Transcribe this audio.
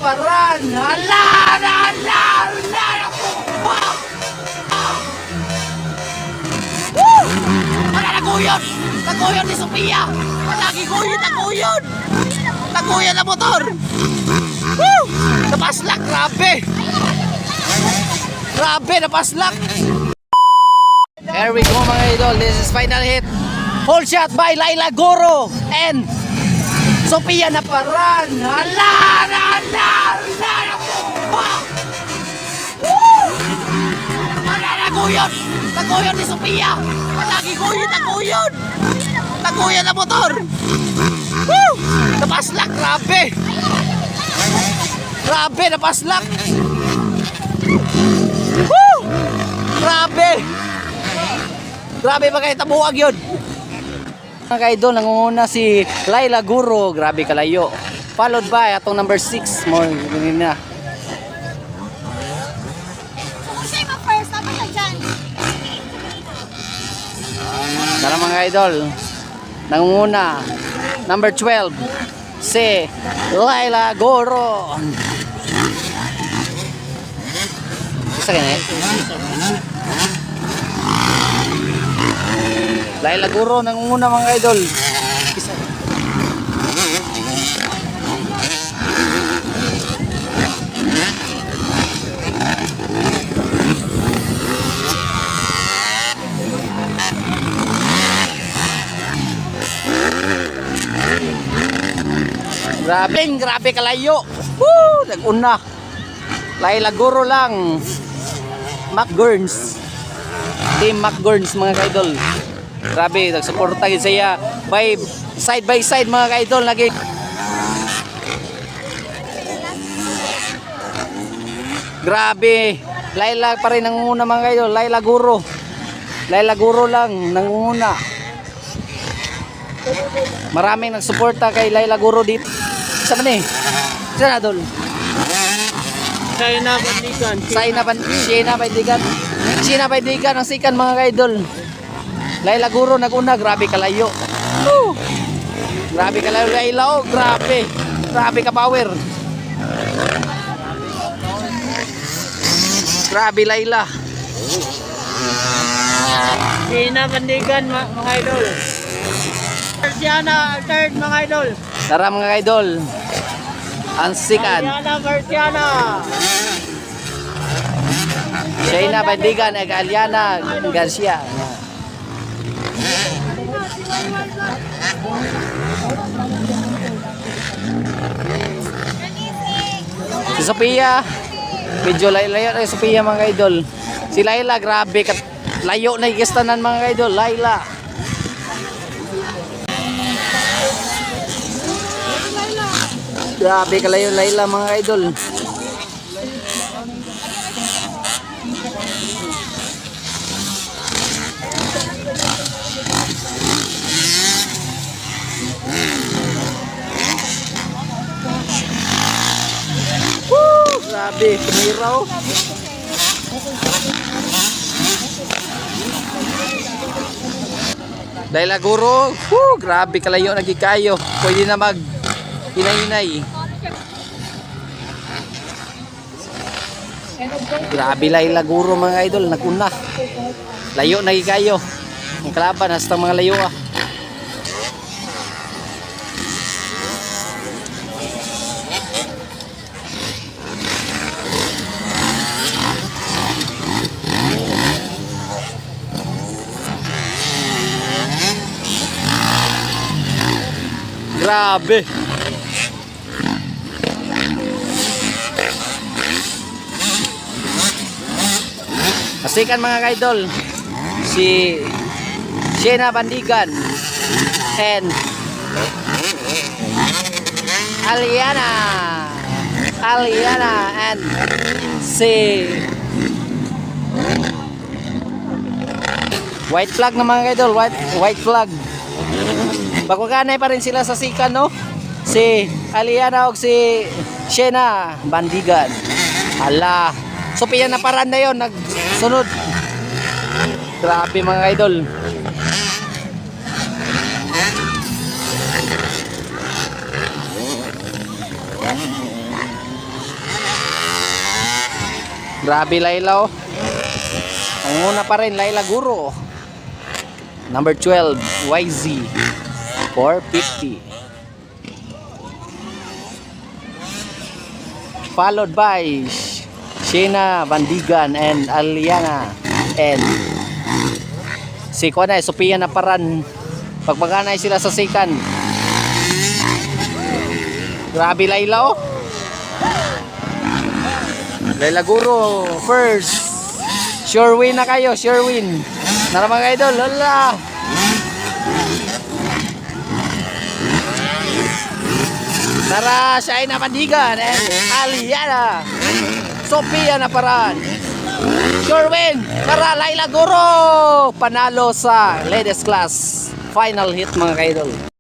paran. Hala! Hala! Hala! Woo! Wala naguyod! Naguyod ni Sophia! Lagi guyod! Naguyod! Naguyod na motor! Woo! Napaslak! Grabe! Grabe! Napaslak! Here we go mga idol. This is final hit. Whole shot by Laila Goro and Sophia Naparan. Hala! Hala! Hala! Woo! Wala naguyod! Naguyod ni Sophia! Lagi guyod! Naguyod! Naguyod na motor! Woo! Napaslak! Grabe! Grabe! Napaslak! Woo! Grabe! Grabe ba kayo tabuwag yun? Mga kaidol, nangunguna si Laila Guro. Grabe kalayo. Followed by atong number 6 mo. Ganun na. Tara mga idol. Nangunguna number 12 si Laila Guro. Isa ganyan. Laila Guro nangunguna mga idol. Isa. Grabe kalayo. Woo! Nag-una. Laila Guro lang. McGurns. Team McGurns mga kaidol. Grabe, nagsuporta gid siya by side mga kaidol lagi. Grabe. Laila pa rin nangunguna mga kaidol. Laila Guro. Laila Guro lang nangunguna. Maraming nagsuporta kay Laila Guro dito. Isa man eh. Isa na dol. Sina Bandigan ang sikan mga kaidol. Laila Guro naguna, grabe kalayo. Woo! Grabe kalayo Laila, oh, grabe. Grabe ka power. Grabe Laila. Sina Bandigan mga idol. Garciana third mga idol. Tara mga idol. Ang sikan. Garciana. Sina Bandigan at Aliana Garcia. Si Sophia, medyo layo na si Sophia mga idol. Si Laila, grabe, layo na ikistanan mga idol. Laila. Grabe kalayo Laila mga idol. Grabe, kumiraw. Laila Guro, grabe kalayo nagikayo. Pwede na mag hinay-hinay. Grabe Laila Guro mga idol, naguna. Layo nagikayo. Ang kalaban hasta mga layo ah. Grabe. Asikan mga kaidol si Sina Bandigan and Aliana and si white flag na mga kaidol, white flag. Bakuganay pa rin sila sa sikan, no? Si Aliana o si Sina Bandigan. Hala. Sophia Naparan na yun. Nagsunod. Grabe mga idol. Grabe Layla oh. Ang una pa rin Layla Guro. Number 12 YZ 450. Followed by Shena Bandigan and Aliana and si Kwanay Sophia Naparan. Pagpaganay sila sa sikan. Grabe Layla oh. Layla Guro first. Sure win na kayo, sure win. Nara mga idol, lala. Tara, Shena Bandigan and Aliana Sophia Naparan. Sure win. Tara, Layla Guro panalo sa ladies class. Final hit mga idol.